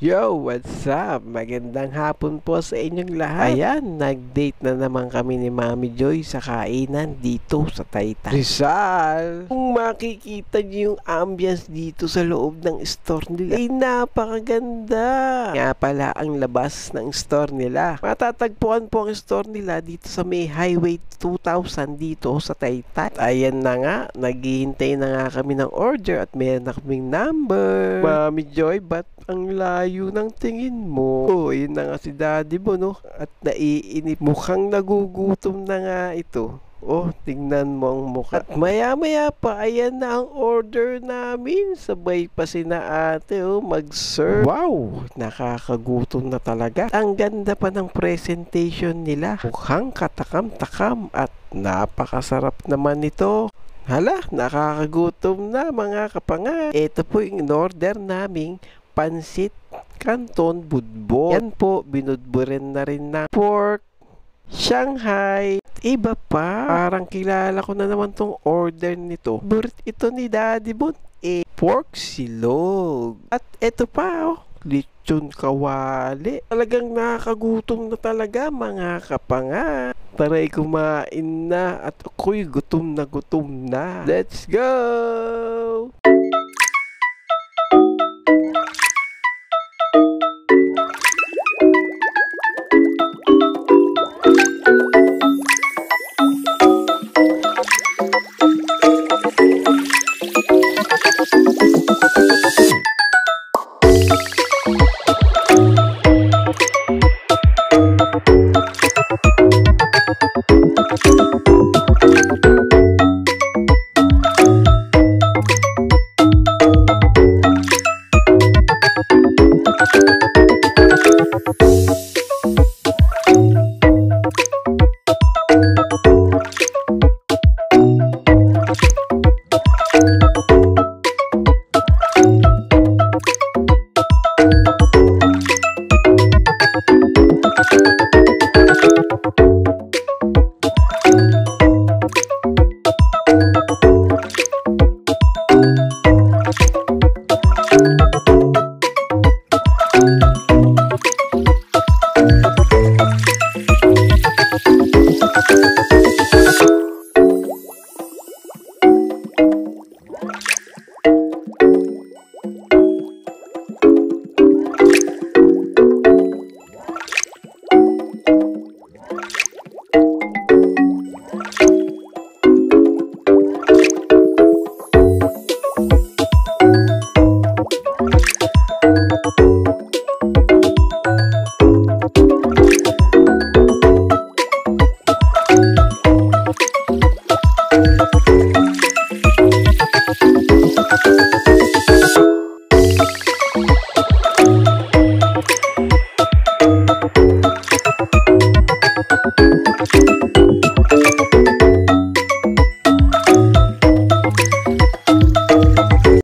Yo, what's up? Magandang hapon po sa inyong lahat. Ayan, nag-date na naman kami ni Mami Joy sa kainan dito sa Taytay Rizal. Kung makikita niyo yung ambience dito sa loob ng store nila, ay napakaganda. Nga pala ang labas ng store nila. Matatagpuan po ang store nila dito sa may Highway 2000 dito sa Taytay. Ayan na nga, naghihintay na nga kami ng order at meron na kaming number. Mami Joy, ba't ang layo ng tingin mo? Oh, yun na nga si daddy mo, no? At naiinip. Mukhang nagugutom na nga ito. Oh, tingnan mo ang mukha. At maya-maya pa, ayan na ang order namin. Sabay pa sina ate, oh, mag-serve. Wow, nakakagutom na talaga. Ang ganda pa ng presentation nila. Mukhang katakam-takam at napakasarap naman ito. Hala, nakakagutom na mga kapanga. Ito po yung in-order naming pansit canton budbot. Yan po, binudburin na rin na pork Shanghai. Iba pa, parang kilala ko na naman tong order nito. Burit ito ni Daddy Bon, pork silog. At ito pa, oh, lechon kawali. Talagang nakakagutom na talaga mga kapanga. Taray kumain na at ako'y gutom na gutom na. Let's go!